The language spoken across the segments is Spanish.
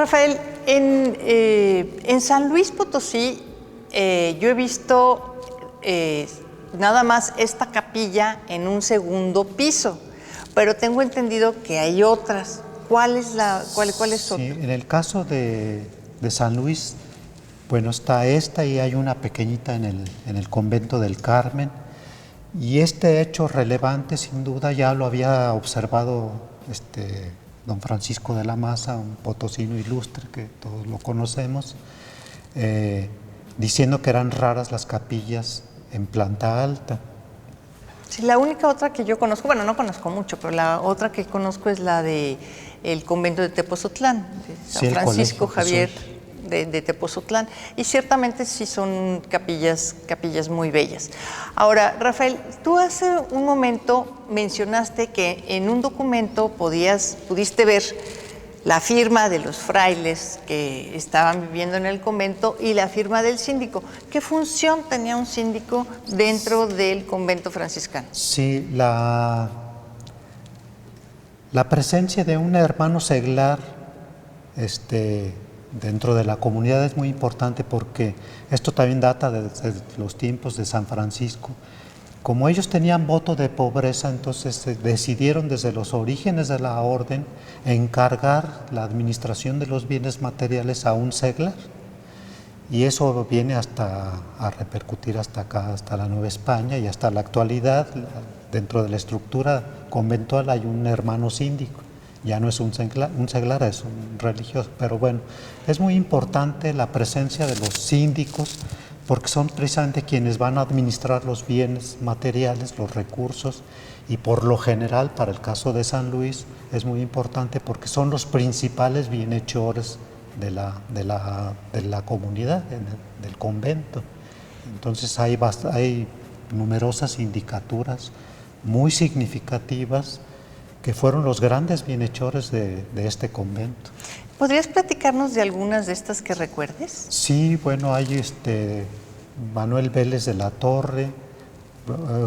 Rafael, en San Luis Potosí yo he visto nada más esta capilla en un segundo piso, pero tengo entendido que hay otras. ¿Cuáles son? Sí, en el caso de San Luis, bueno, está esta y hay una pequeñita en el convento del Carmen. Y este hecho relevante, sin duda, ya lo había observado don Francisco de la Maza, un potosino ilustre que todos lo conocemos, diciendo que eran raras las capillas en planta alta. Sí, la única otra que yo conozco, bueno, no conozco mucho, pero la otra que conozco es la de el convento de Tepozotlán, de San Francisco Javier de Tepozotlán, y ciertamente sí son capillas muy bellas. Ahora, Rafael, tú hace un momento mencionaste que en un documento pudiste ver la firma de los frailes que estaban viviendo en el convento y la firma del síndico. ¿Qué función tenía un síndico dentro del convento franciscano? Sí, la presencia de un hermano seglar dentro de la comunidad es muy importante porque esto también data desde los tiempos de San Francisco. Como ellos tenían voto de pobreza, entonces decidieron desde los orígenes de la orden encargar la administración de los bienes materiales a un seglar. Y eso viene a repercutir hasta acá, hasta la Nueva España y hasta la actualidad. Dentro de la estructura conventual hay un hermano síndico. Ya no es un seglar, es un religioso. Pero bueno, es muy importante la presencia de los síndicos porque son precisamente quienes van a administrar los bienes materiales, los recursos, y por lo general, para el caso de San Luis, es muy importante porque son los principales bienhechores de la comunidad, del convento. Entonces hay numerosas indicaturas muy significativas que fueron los grandes bienhechores de este convento. ¿Podrías platicarnos de algunas de estas que recuerdes? Sí, bueno, hay Manuel Vélez de la Torre,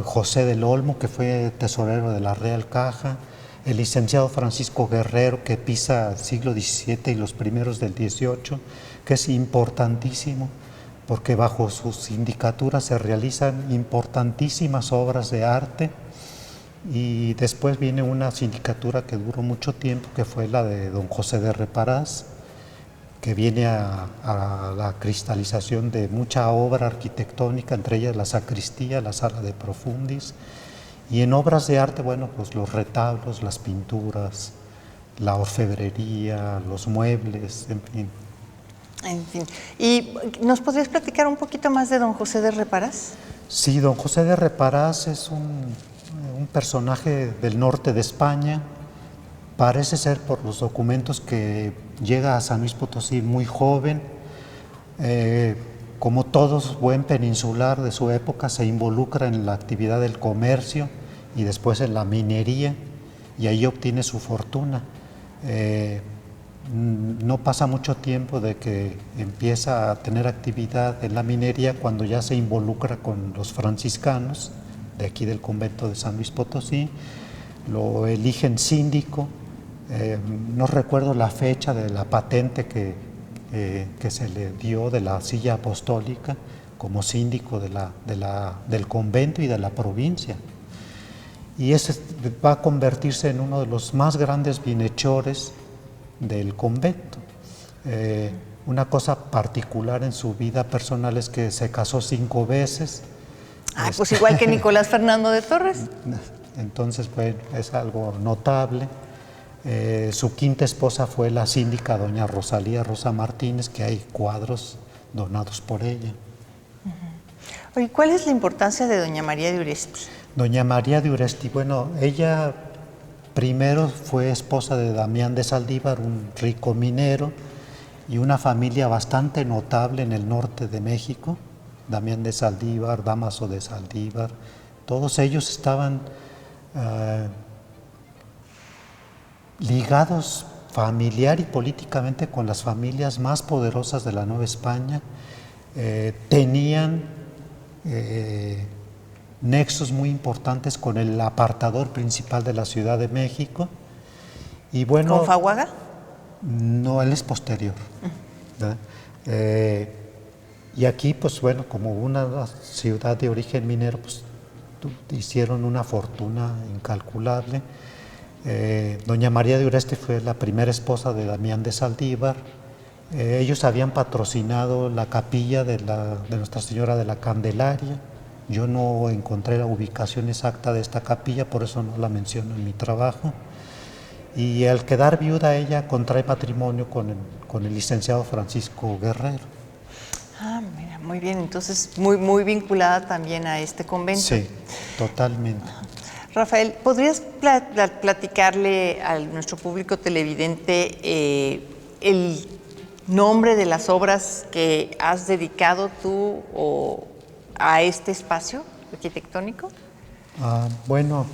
José del Olmo, que fue tesorero de la Real Caja, el licenciado Francisco Guerrero, que pisa el siglo XVII y los primeros del XVIII, que es importantísimo, porque bajo sus sindicaturas se realizan importantísimas obras de arte. Y después viene una sindicatura que duró mucho tiempo, que fue la de don José de Reparás, que viene a la cristalización de mucha obra arquitectónica, entre ellas la sacristía, la sala de profundis, y en obras de arte, bueno, pues los retablos, las pinturas, la orfebrería, los muebles, en fin. En fin. ¿Y nos podrías platicar un poquito más de don José de Reparás? Sí, don José de Reparás es un personaje del norte de España. Parece ser por los documentos que llega a San Luis Potosí muy joven. Como todo buen peninsular de su época, se involucra en la actividad del comercio y después en la minería, y ahí obtiene su fortuna. No pasa mucho tiempo de que empieza a tener actividad en la minería cuando ya se involucra con los franciscanos de aquí del convento de San Luis Potosí. Lo eligen síndico. No recuerdo la fecha de la patente que se le dio de la silla apostólica como síndico del convento y de la provincia. Y ese va a convertirse en uno de los más grandes bienhechores del convento. Una cosa particular en su vida personal es que se casó 5 veces. Pues igual que Nicolás Fernando de Torres. Entonces, bueno, es algo notable. Su quinta esposa fue la síndica doña Rosalía Rosa Martínez, que hay cuadros donados por ella. Oye, ¿cuál es la importancia de doña María de Uresti? Doña María de Uresti, bueno, ella primero fue esposa de Damián de Saldívar, un rico minero, y una familia bastante notable en el norte de México. Damián de Saldívar, Dámaso de Saldívar, todos ellos estaban ligados familiar y políticamente con las familias más poderosas de la Nueva España. Tenían nexos muy importantes con el apartador principal de la Ciudad de México. Y bueno, ¿Con Fahuaga? No, él es posterior. ¿Verdad? Y aquí, pues bueno, como una ciudad de origen minero, pues hicieron una fortuna incalculable. Doña María de Uresti fue la primera esposa de Damián de Saldívar. Ellos habían patrocinado la capilla de Nuestra Señora de la Candelaria. Yo no encontré la ubicación exacta de esta capilla, por eso no la menciono en mi trabajo. Y al quedar viuda ella contrae matrimonio con el licenciado Francisco Guerrero. Ah, mira, muy bien, entonces muy vinculada también a este convento. Sí, totalmente. Rafael, ¿podrías platicarle a nuestro público televidente el nombre de las obras que has dedicado tú a este espacio arquitectónico? Bueno,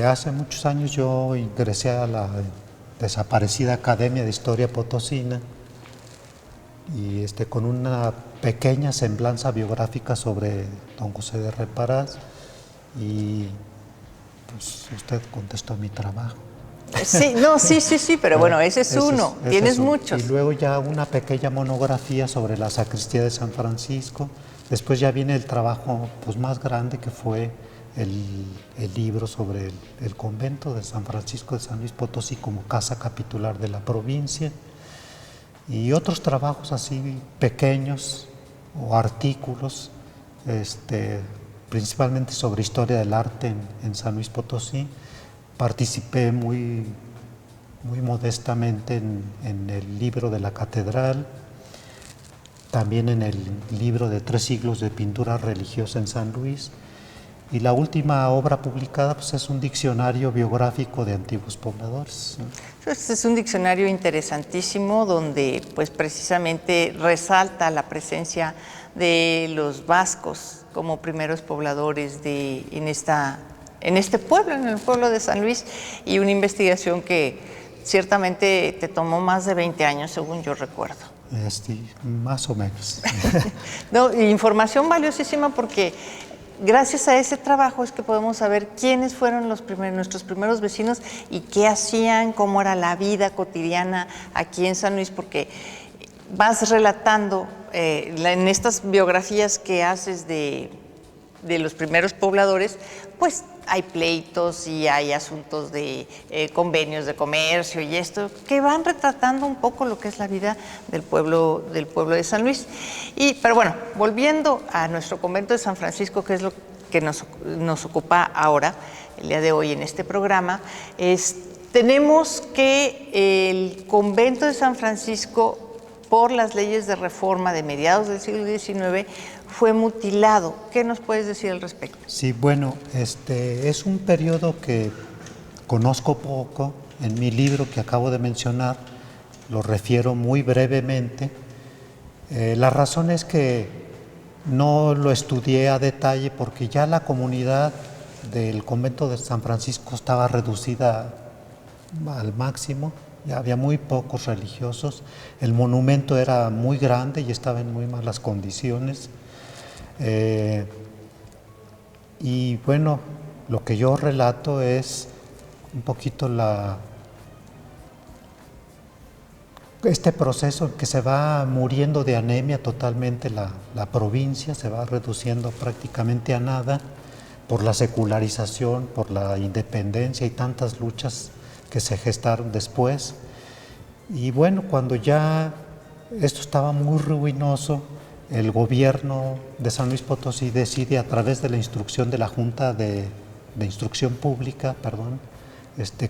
hace muchos años yo ingresé a la desaparecida Academia de Historia Potosina y con una pequeña semblanza biográfica sobre don José de Reparaz, y pues usted contestó mi trabajo. Sí, no, sí, pero bueno, ese es uno, tienes muchos. Y luego ya una pequeña monografía sobre la sacristía de San Francisco. Después ya viene el trabajo pues más grande, que fue el libro sobre el convento de San Francisco de San Luis Potosí como casa capitular de la provincia, y otros trabajos así pequeños o artículos, principalmente sobre historia del arte en San Luis Potosí. Participé muy modestamente en el libro de la catedral, también en el libro de 3 siglos de pintura religiosa en San Luis, y la última obra publicada pues, es un diccionario biográfico de antiguos pobladores. Este es un diccionario interesantísimo donde pues precisamente resalta la presencia de los vascos como primeros pobladores en este pueblo, en el pueblo de San Luis, y una investigación que ciertamente te tomó más de 20 años, según yo recuerdo. Más o menos. No, información valiosísima, porque gracias a ese trabajo es que podemos saber quiénes fueron nuestros primeros vecinos y qué hacían, cómo era la vida cotidiana aquí en San Luis, porque vas relatando en estas biografías que haces de los primeros pobladores, pues hay pleitos y hay asuntos de convenios de comercio y esto, que van retratando un poco lo que es la vida del pueblo de San Luis. Pero bueno, volviendo a nuestro convento de San Francisco, que es lo que nos ocupa ahora, el día de hoy en este programa, tenemos que el convento de San Francisco, por las leyes de reforma de mediados del siglo XIX, fue mutilado. ¿Qué nos puedes decir al respecto? Sí, bueno, es un periodo que conozco poco. En mi libro que acabo de mencionar lo refiero muy brevemente. La razón es que no lo estudié a detalle porque ya la comunidad del convento de San Francisco estaba reducida al máximo. Ya había muy pocos religiosos. El monumento era muy grande y estaba en muy malas condiciones. Y bueno, lo que yo relato es un poquito este proceso que se va muriendo de anemia totalmente la provincia, se va reduciendo prácticamente a nada por la secularización, por la independencia y tantas luchas que se gestaron después. Y bueno, cuando ya esto estaba muy ruinoso, el gobierno de San Luis Potosí decide, a través de la instrucción de la Junta de Instrucción Pública,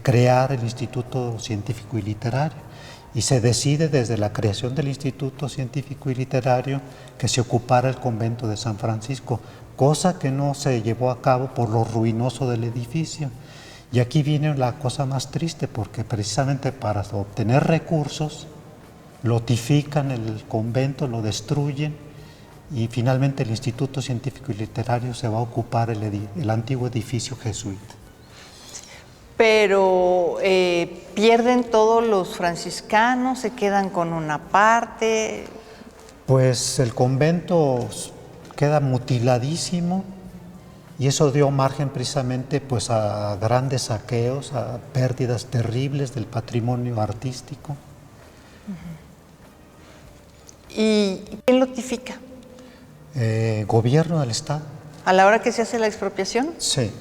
crear el Instituto Científico y Literario. Y se decide desde la creación del Instituto Científico y Literario que se ocupara el convento de San Francisco, cosa que no se llevó a cabo por lo ruinoso del edificio. Y aquí viene la cosa más triste, porque precisamente para obtener recursos lotifican el convento, lo destruyen, y finalmente el Instituto Científico y Literario se va a ocupar el antiguo edificio jesuita. Pero pierden todos los franciscanos, se quedan con una parte. Pues el convento queda mutiladísimo, y eso dio margen precisamente pues a grandes saqueos, a pérdidas terribles del patrimonio artístico. ¿Y quién notifica? Gobierno del Estado. ¿A la hora que se hace la expropiación? Sí,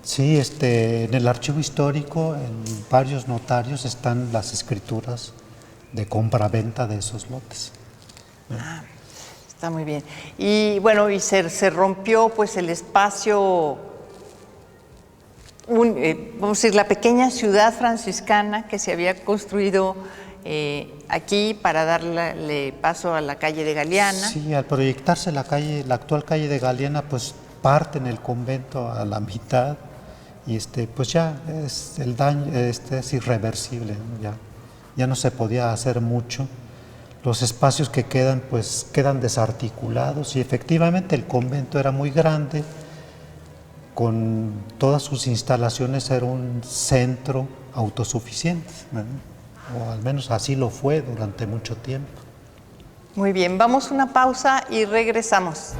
sí, en el archivo histórico, en varios notarios están las escrituras de compra-venta de esos lotes. Ah, está muy bien. Y bueno, y se rompió pues el espacio, vamos a decir, la pequeña ciudad franciscana que se había construido aquí para darle paso a la calle de Galeana. Sí, al proyectarse la actual calle de Galeana, pues parten el convento a la mitad y pues ya el daño es irreversible, ¿no? Ya no se podía hacer mucho. Los espacios que quedan, pues quedan desarticulados y efectivamente el convento era muy grande, con todas sus instalaciones era un centro autosuficiente, ¿no? O al menos así lo fue durante mucho tiempo. Muy bien, vamos a una pausa y regresamos.